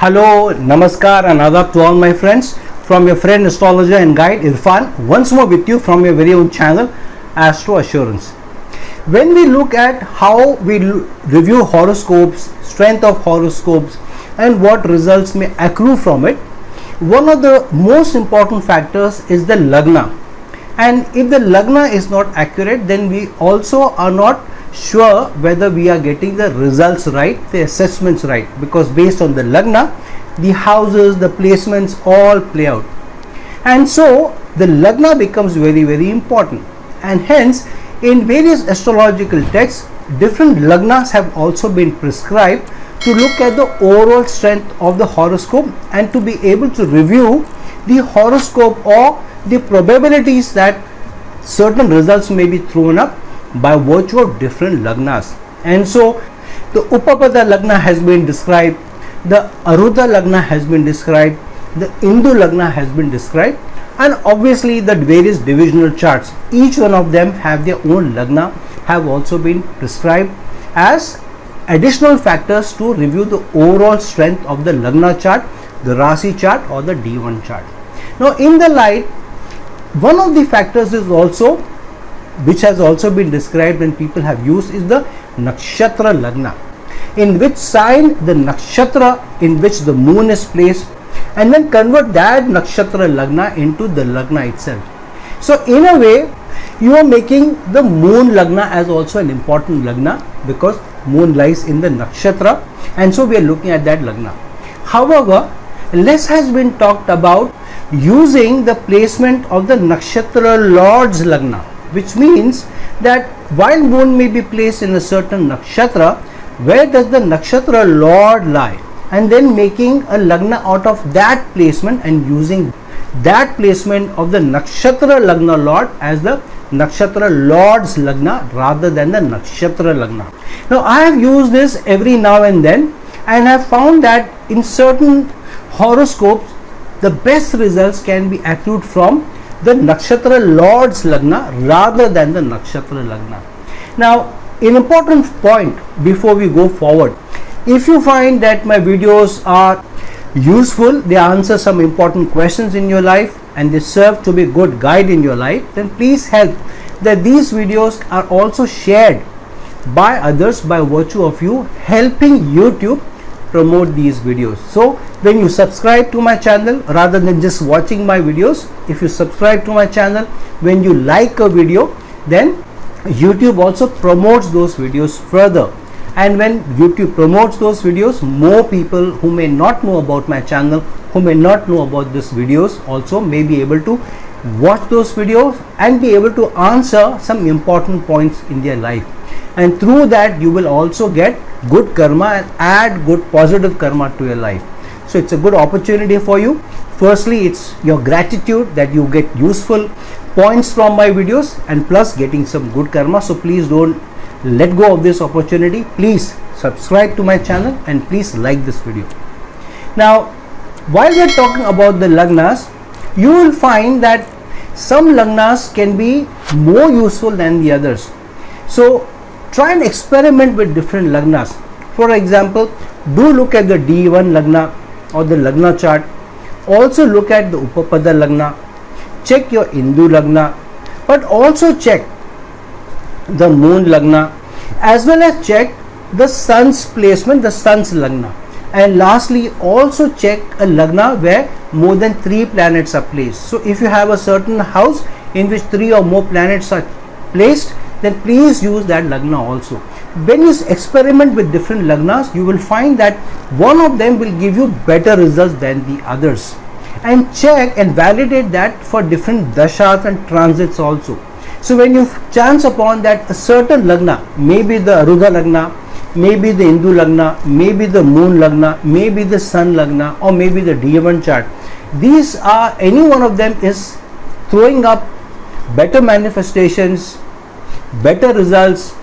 Hello, Namaskar and Adab to all my friends from your friend astrologer and guide Irfan, once more with you from your very own channel Astro Assurance. When we look at how we review horoscopes, strength of horoscopes and what results may accrue from it, one of the most important factors is the Lagna. And if the Lagna is not accurate, then we also are not sure whether we are getting the results right, the assessments right, because based on the Lagna, the houses, the placements all play out. And so the Lagna becomes very, very important. And hence, in various astrological texts, different Lagnas have also been prescribed to look at the overall strength of the horoscope and to be able to review the horoscope or the probabilities that certain results may be thrown up by virtue of different Lagnas. And so the Upapada Lagna has been described, the Arudha Lagna has been described, the Indu Lagna has been described, and obviously the various divisional charts, each one of them have their own Lagna, have also been prescribed as additional factors to review the overall strength of the Lagna chart, the Rasi chart or the D1 chart. Now in the light, one of the factors is also, which has also been described and people have used, is the Nakshatra Lagna, in which sign the Nakshatra in which the moon is placed, and then convert that Nakshatra Lagna into the Lagna itself. So in a way, you are making the moon Lagna as also an important Lagna, because moon lies in the Nakshatra, and so we are looking at that Lagna. However, less has been talked about using the placement of the Nakshatra Lord's Lagna, which means that while moon may be placed in a certain nakshatra, where does the Nakshatra Lord lie, and then making a Lagna out of that placement and using that placement of the Nakshatra Lagna Lord as the Nakshatra Lord's Lagna rather than the Nakshatra Lagna. Now I have used this every now and then and have found that in certain horoscopes the best results can be accrued from the Nakshatra Lord's Lagna rather than the Nakshatra Lagna. Now, an important point before we go forward, if you find that my videos are useful, they answer some important questions in your life and they serve to be a good guide in your life, then please help that these videos are also shared by others by virtue of you helping YouTube promote these videos. So when you subscribe to my channel, rather than just watching my videos, if you subscribe to my channel, when you like a video, then YouTube also promotes those videos further. And when YouTube promotes those videos, more people who may not know about my channel, who may not know about these videos, also may be able to watch those videos and be able to answer some important points in their life. And through that you will also get good karma and add good positive karma to your life. So it's a good opportunity for you. Firstly, it's your gratitude that you get useful points from my videos and plus getting some good karma. So please don't let go of this opportunity. Please subscribe to my channel and please like this video. Now, while we are talking about the Lagnas, you will find that some Lagnas can be more useful than the others. So try and experiment with different Lagnas. For example, do look at the D1 Lagna or the Lagna chart. Also look at the Upapada Lagna. Check your Indu Lagna, but also check the Moon Lagna, as well as check the Sun's placement, the Sun's Lagna. And lastly, also check a Lagna where more than 3 planets are placed. So if you have a certain house in which 3 or more planets are placed, then please use that Lagna also. When you experiment with different Lagnas, you will find that one of them will give you better results than the others. And check and validate that for different dashas and transits also. So when you chance upon that a certain Lagna, maybe the Arudha Lagna, maybe the Indu Lagna, maybe the Moon Lagna, maybe the Sun Lagna, or maybe the D1 chart, these are, any one of them is throwing up better manifestations, better results,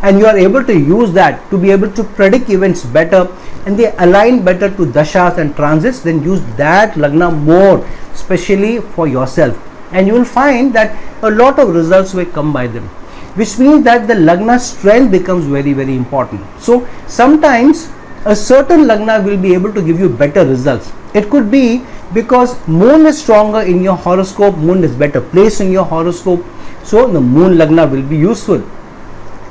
and you are able to use that to be able to predict events better, and they align better to dashas and transits, then use that Lagna more, especially for yourself, and you will find that a lot of results will come by them. which means that the Lagna strength becomes very, very important. So sometimes a certain Lagna will be able to give you better results. It could be because moon is stronger in your horoscope, moon is better placed in your horoscope, so the moon Lagna will be useful.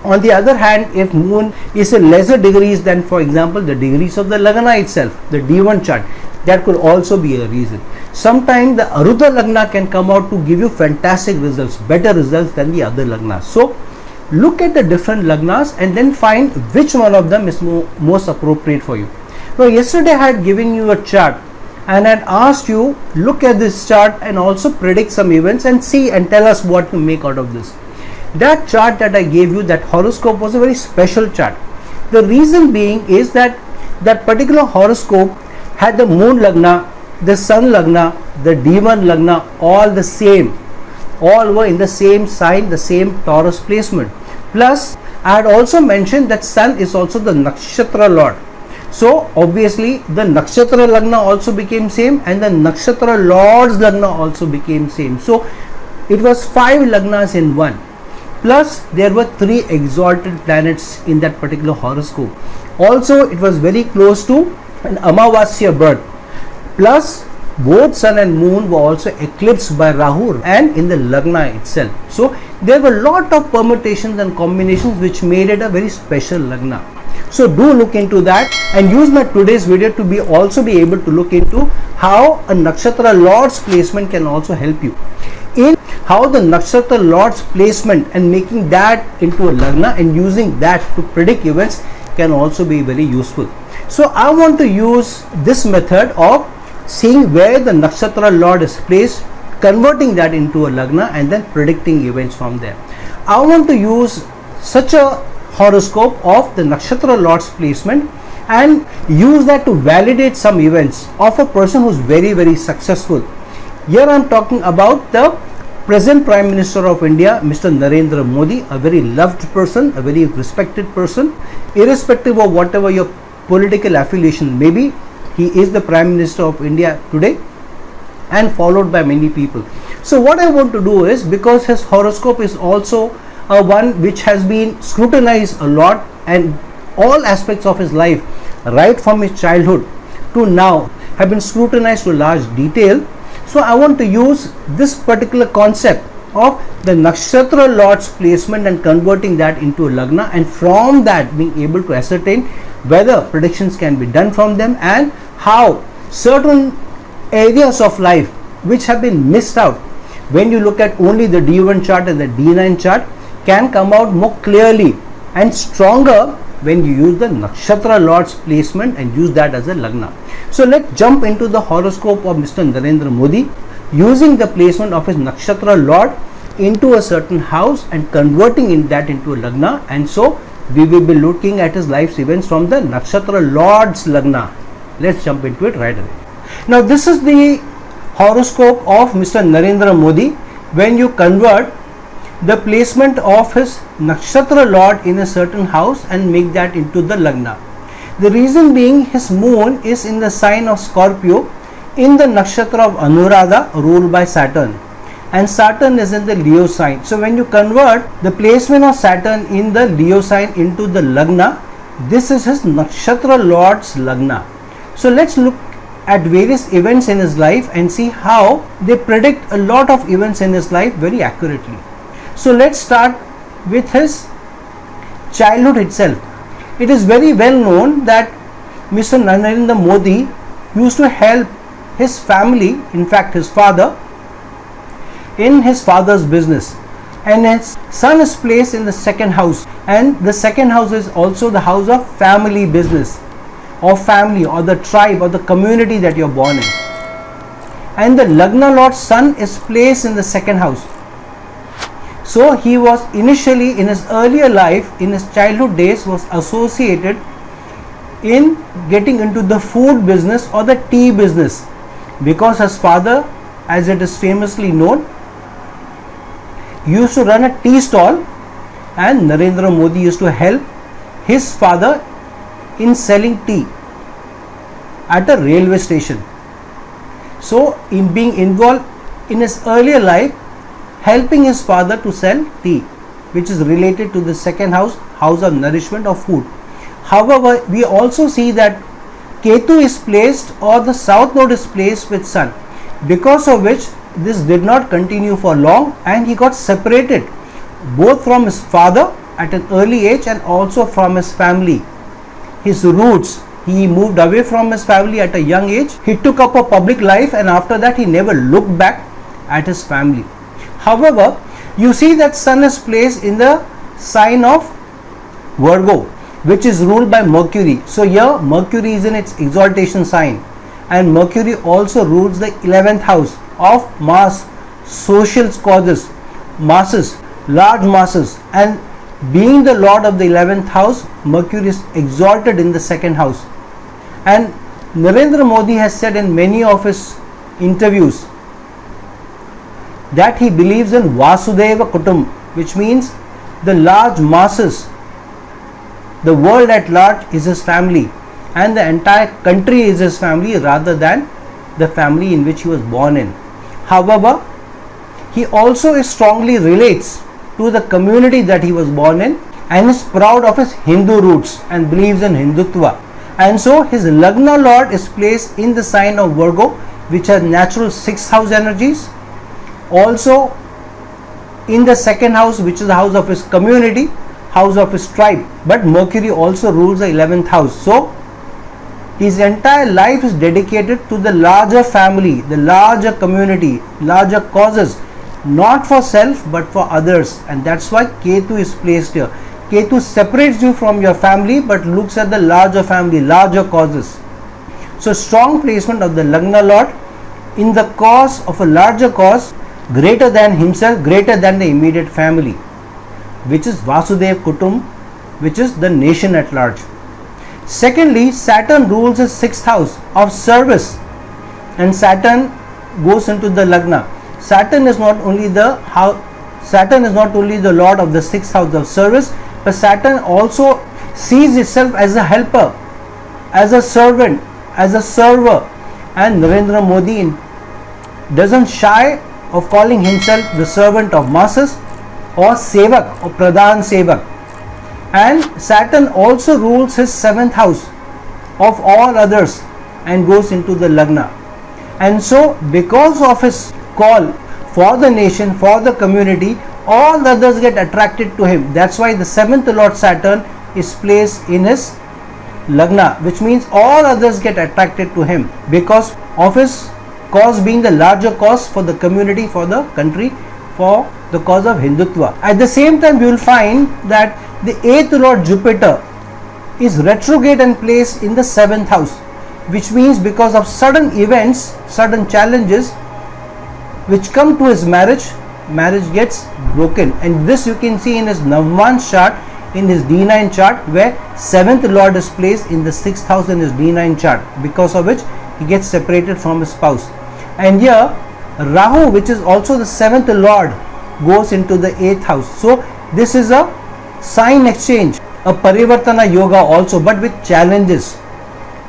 On the other hand, if moon is in lesser degrees than, for example, the degrees of the Lagna itself, the D1 chart, that could also be a reason. Sometimes the Arudha Lagna can come out to give you fantastic results, better results than the other Lagnas. So look at the different Lagnas and then find which one of them is most appropriate for you. Now yesterday I had given you a chart and had asked you, look at this chart and also predict some events and see and tell us what to make out of this. That chart that I gave you, that horoscope, was a very special chart. The reason being is that that particular horoscope had the moon Lagna, the sun Lagna, the D1 Lagna, all the same. All were in the same sign, the same Taurus placement. Plus, I had also mentioned that sun is also the Nakshatra Lord. So, obviously, the Nakshatra Lagna also became same and the Nakshatra Lord's Lagna also became same. So, it was 5 Lagnas in one. Plus, there were 3 exalted planets in that particular horoscope. Also, it was very close to an Amavasya birth. Plus, both sun and moon were also eclipsed by Rahu and in the Lagna itself. So, there were a lot of permutations and combinations which made it a very special Lagna. So, do look into that and use my today's video to also be able to look into how a Nakshatra Lord's placement can also help you. In how the Nakshatra Lord's placement and making that into a Lagna and using that to predict events can also be very useful. So, I want to use this method of seeing where the Nakshatra Lord is placed, converting that into a Lagna and then predicting events from there. I want to use such a horoscope of the Nakshatra Lord's placement and use that to validate some events of a person who is very, very successful. Here I am talking about the present Prime Minister of India, Mr. Narendra Modi, a very loved person, a very respected person, irrespective of whatever your political affiliation may be. He is the Prime Minister of India today and followed by many people. So what I want to do is, because his horoscope is also one which has been scrutinized a lot and all aspects of his life right from his childhood to now have been scrutinized to large detail. So I want to use this particular concept of the Nakshatra Lord's placement and converting that into a Lagna, and from that being able to ascertain whether predictions can be done from them and how certain areas of life which have been missed out when you look at only the D1 chart and the D9 chart can come out more clearly and stronger when you use the Nakshatra Lord's placement and use that as a Lagna. So let's jump into the horoscope of Mr. Narendra Modi using the placement of his Nakshatra Lord into a certain house and converting that into a Lagna, and so we will be looking at his life's events from the Nakshatra Lord's Lagna. Let's jump into it right away. Now this is the horoscope of Mr. Narendra Modi when you convert the placement of his Nakshatra Lord in a certain house and make that into the Lagna. The reason being, his moon is in the sign of Scorpio in the nakshatra of Anuradha ruled by Saturn, and Saturn is in the Leo sign. So when you convert the placement of Saturn in the Leo sign into the Lagna, this is his Nakshatra Lord's Lagna. So let's look at various events in his life and see how they predict a lot of events in his life very accurately. So let's start with his childhood itself. It is very well known that Mr. Narendra Modi used to help his family, in fact his father, in his father's business, and his son is placed in the second house, and the second house is also the house of family business or family or the tribe or the community that you are born in, and the Lagna Lord's son is placed in the second house. So he was initially in his earlier life, in his childhood days, was associated in getting into the food business or the tea business, because his father, as it is famously known, used to run a tea stall, and Narendra Modi used to help his father in selling tea at a railway station. So in being involved in his earlier life, helping his father to sell tea, which is related to the second house, house of nourishment of food. However, we also see that Ketu is placed, or the south node is placed with Sun, because of which this did not continue for long, and he got separated both from his father at an early age and also from his family. His roots, he moved away from his family at a young age. He took up a public life, and after that he never looked back at his family. However, you see that Sun is placed in the sign of Virgo, which is ruled by Mercury. So here Mercury is in its exaltation sign, and Mercury also rules the 11th house of mass, social causes, masses, large masses, and being the lord of the 11th house, Mercury is exalted in the second house. And Narendra Modi has said in many of his interviews that he believes in Vasudeva Kutum, which means the large masses, the world at large is his family, and the entire country is his family rather than the family in which he was born in. However, he also strongly relates to the community that he was born in, and is proud of his Hindu roots and believes in Hindutva. And so his Lagna Lord is placed in the sign of Virgo, which has natural 6th house energies. Also in the second house, which is the house of his community, house of his tribe, but Mercury also rules the 11th house. So his entire life is dedicated to the larger family, the larger community, larger causes, not for self but for others. And that's why Ketu is placed here. Ketu separates you from your family but looks at the larger family, larger causes. So strong placement of the Lagna Lord in the cause of a larger cause, greater than himself, greater than the immediate family, which is Vasudev Kutum, which is the nation at large. Secondly, Saturn rules his 6th house of service, and Saturn goes into the Lagna. Saturn is not only the lord of the 6th house of service, but Saturn also sees itself as a helper, as a servant, as a server. And Narendra Modi doesn't shy of calling himself the servant of masses, or Sevak, or Pradhan Sevak. And Saturn also rules his 7th house of all others and goes into the Lagna. And so because of his call for the nation, for the community, all others get attracted to him. That's why the 7th Lord Saturn is placed in his Lagna, which means all others get attracted to him because of his cause being the larger cause for the community, for the country, for the cause of Hindutva. At the same time, you will find that the 8th Lord Jupiter is retrograde and placed in the 7th house, which means because of sudden events, sudden challenges which come to his marriage gets broken. And this you can see in his Navman chart, in his D9 chart, where 7th Lord is placed in the 6th house in his D9 chart, because of which he gets separated from his spouse. And here Rahu, which is also the 7th Lord, goes into the 8th house. So this is a sign exchange, a Parivartana Yoga also, but with challenges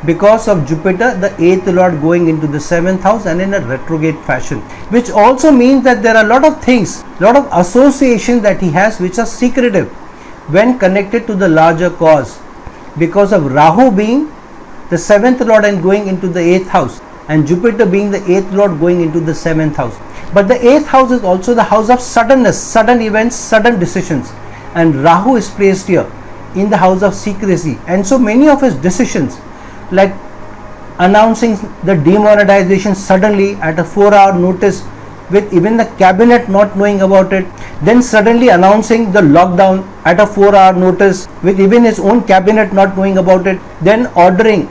because of Jupiter, the 8th Lord, going into the 7th house and in a retrograde fashion, which also means that there are a lot of things, lot of associations that he has which are secretive when connected to the larger cause, because of Rahu being the 7th Lord and going into the 8th house, and Jupiter being the 8th Lord going into the 7th house. But the 8th house is also the house of suddenness, sudden events, sudden decisions, and Rahu is placed here in the house of secrecy. And so many of his decisions, like announcing the demonetization suddenly at a 4-hour notice with even the cabinet not knowing about it, then suddenly announcing the lockdown at a 4-hour notice with even his own cabinet not knowing about it, then ordering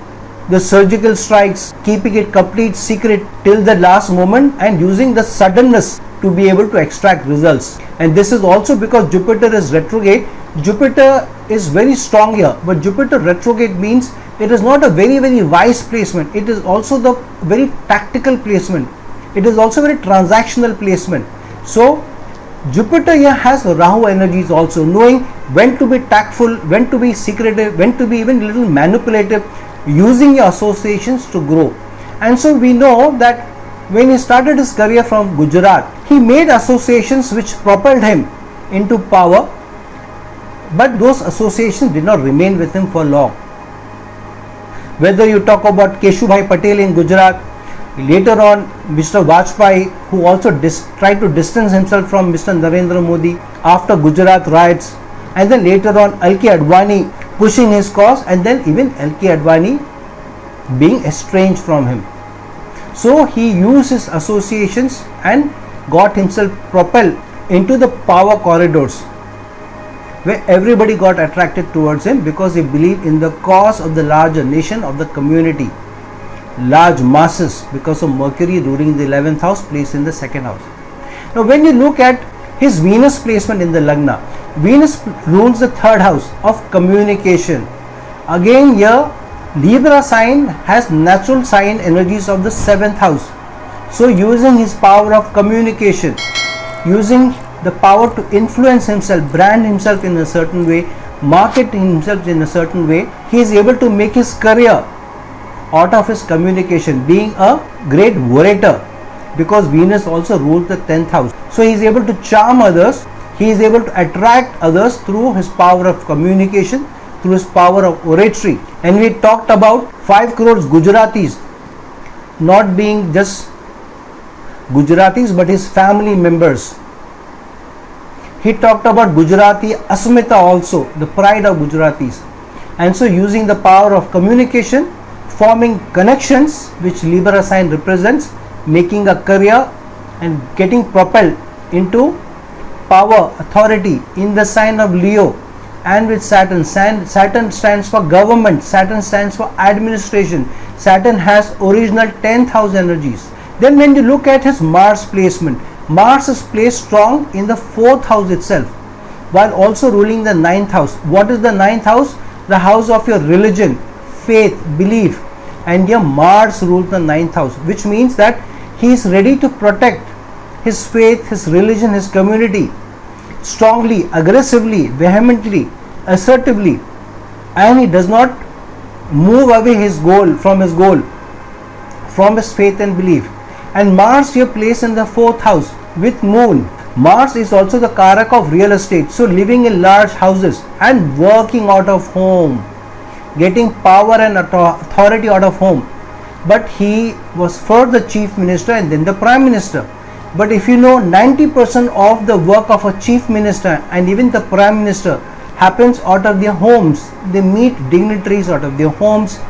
the surgical strikes, keeping it complete secret till the last moment, and using the suddenness to be able to extract results. And this is also because Jupiter is retrograde. Jupiter is very strong here, but Jupiter retrograde means it is not a very wise placement. It is also the very tactical placement. It is also very transactional placement. So Jupiter here has Rahu energies also, knowing when to be tactful, when to be secretive, when to be even a little manipulative, using your associations to grow. And so we know that when he started his career from Gujarat, he made associations which propelled him into power, But those associations did not remain with him for long. Whether you talk about Keshubhai Patel in Gujarat, later on Mr. Vajpayee, who also tried to distance himself from Mr. Narendra Modi after Gujarat riots, and then later on L.K. Advani pushing his cause, and then even L.K. Advani being estranged from him. So he used his associations and got himself propelled into the power corridors, where everybody got attracted towards him because he believed in the cause of the larger nation, of the community, large masses, because of Mercury ruling the 11th house, placed in the 2nd house. Now when you look at his Venus placement in the Lagna, Venus rules the 3rd house of communication. Again here Libra sign has natural sign energies of the 7th house. So using his power of communication, using the power to influence himself, brand himself in a certain way, market himself in a certain way, he is able to make his career out of his communication, being a great orator, because Venus also rules the 10th house. So he is able to charm others, he is able to attract others through his power of communication, through his power of oratory. And we talked about 5 crores Gujaratis not being just Gujaratis but his family members. He talked about Gujarati Asmita also, the pride of Gujaratis. And so using the power of communication, forming connections which Libra sign represents, making a career and getting propelled into power, authority in the sign of Leo. And with Saturn, Saturn stands for government, Saturn stands for administration, Saturn has original 10th house energies. Then when you look at his Mars placement, Mars is placed strong in the 4th house itself, while also ruling the 9th house. What is the 9th house? The house of your religion, faith, belief. And here Mars rules the 9th house, which means that he is ready to protect his faith, his religion, his community strongly, aggressively, vehemently, assertively, and he does not move away from his faith and belief. And Mars here placed in the 4th house with Moon. Mars is also the Karak of real estate, so living in large houses and working out of home, getting power and authority out of home. But he was first the chief minister and then the prime minister. But if you know, 90% of the work of a chief minister and even the prime minister happens out of their homes. They meet dignitaries out of their homes.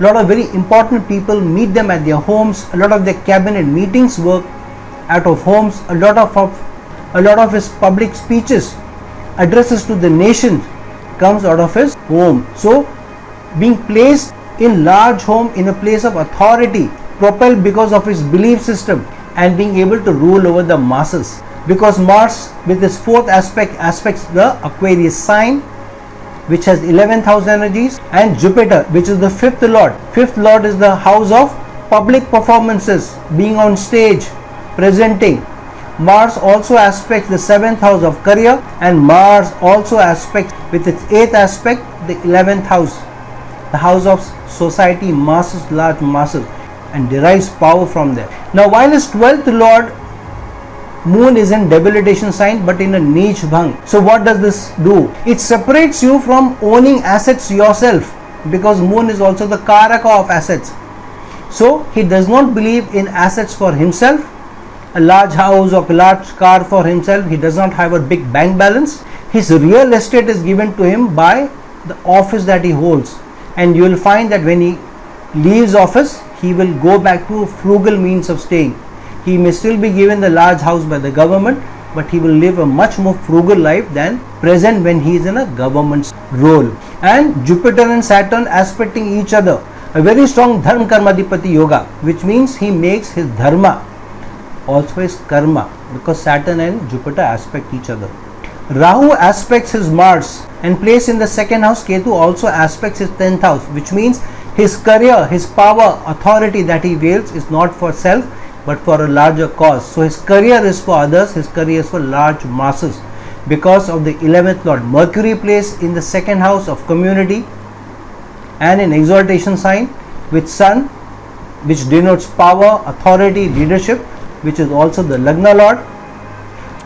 A lot of very important people meet them at their homes. A lot of their cabinet meetings work out of homes. A lot of his public speeches, addresses to the nation, comes out of his home. So being placed in large home, in a place of authority, propelled because of his belief system, and being able to rule over the masses, because Mars with its 4th aspects the Aquarius sign, which has 11th house energies, and Jupiter, which is the 5th lord. 5th lord is the house of public performances, being on stage, presenting. Mars also aspects the 7th house of career, and Mars also aspects with its 8th aspect the 11th house, the house of society, masses, large masses, and derives power from there. Now while his 12th lord Moon is in debilitation sign but in a niche bhang. So what does this do? It separates you from owning assets yourself, because Moon is also the Karaka of assets. So he does not believe in assets for himself, a large house or a large car for himself. He does not have a big bank balance. His real estate is given to him by the office that he holds, and you will find that when he leaves office, he will go back to frugal means of staying. He may still be given the large house by the government, but he will live a much more frugal life than present when he is in a government role. And Jupiter and Saturn aspecting each other, a very strong Dharma Karmadipati yoga, which means he makes his dharma also his karma, because Saturn and Jupiter aspect each other. Rahu aspects his Mars and placed in the 2nd house. Ketu also aspects his 10th house, which means his career, his power, authority that he wields is not for self but for a larger cause. So his career is for others, his career is for large masses, because of the 11th lord. Mercury placed in the 2nd house of community and in exaltation sign with Sun, which denotes power, authority, leadership, which is also the Lagna lord.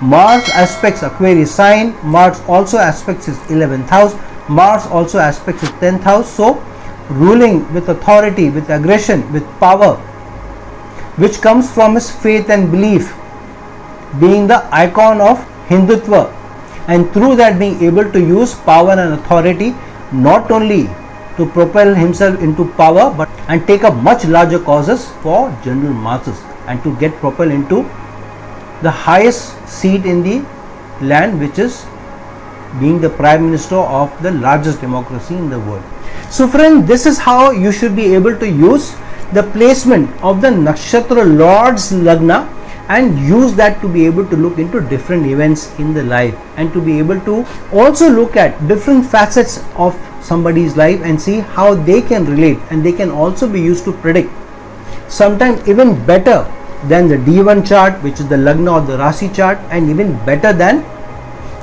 Mars aspects Aquarius sign. Mars also aspects his 11th house. Mars also aspects his 10th house. So ruling with authority, with aggression, with power, which comes from his faith and belief, being the icon of Hindutva, and through that being able to use power and authority not only to propel himself into power but and take up much larger causes for general masses and to get propelled into the highest seat in the land, which is being the Prime Minister of the largest democracy in the world. So friend, this is how you should be able to use the placement of the Nakshatra Lord's Lagna and use that to be able to look into different events in the life and to be able to also look at different facets of somebody's life and see how they can relate, and they can also be used to predict, sometimes even better than the D1 chart, which is the Lagna or the Rasi chart, and even better than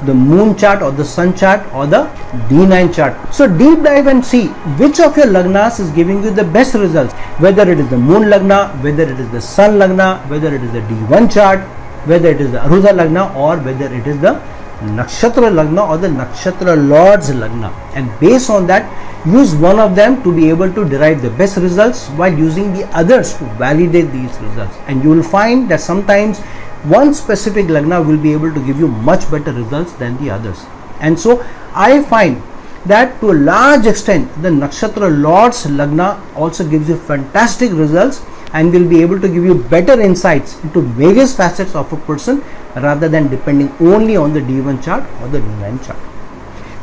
the moon chart or the sun chart or the D9 chart. So deep dive and see which of your Lagnas is giving you the best results, whether it is the moon Lagna, whether it is the sun Lagna, whether it is the D1 chart, whether it is the Aruda Lagna, or whether it is the Nakshatra Lagna or the Nakshatra Lord's Lagna, and based on that use one of them to be able to derive the best results while using the others to validate these results. And you will find that sometimes one specific Lagna will be able to give you much better results than the others. And so I find that to a large extent the Nakshatra Lord's Lagna also gives you fantastic results and will be able to give you better insights into various facets of a person rather than depending only on the D1 chart or the D9 chart.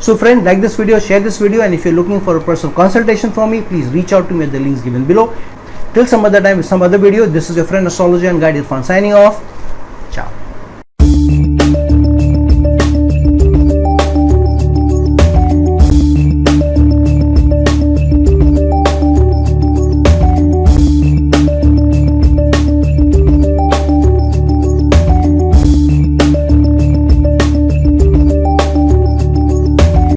So friend, like this video, share this video, and if you're looking for a personal consultation from me, please reach out to me at the links given below. Till some other time with some other video, this is your friend astrologer and guide Irfan signing off.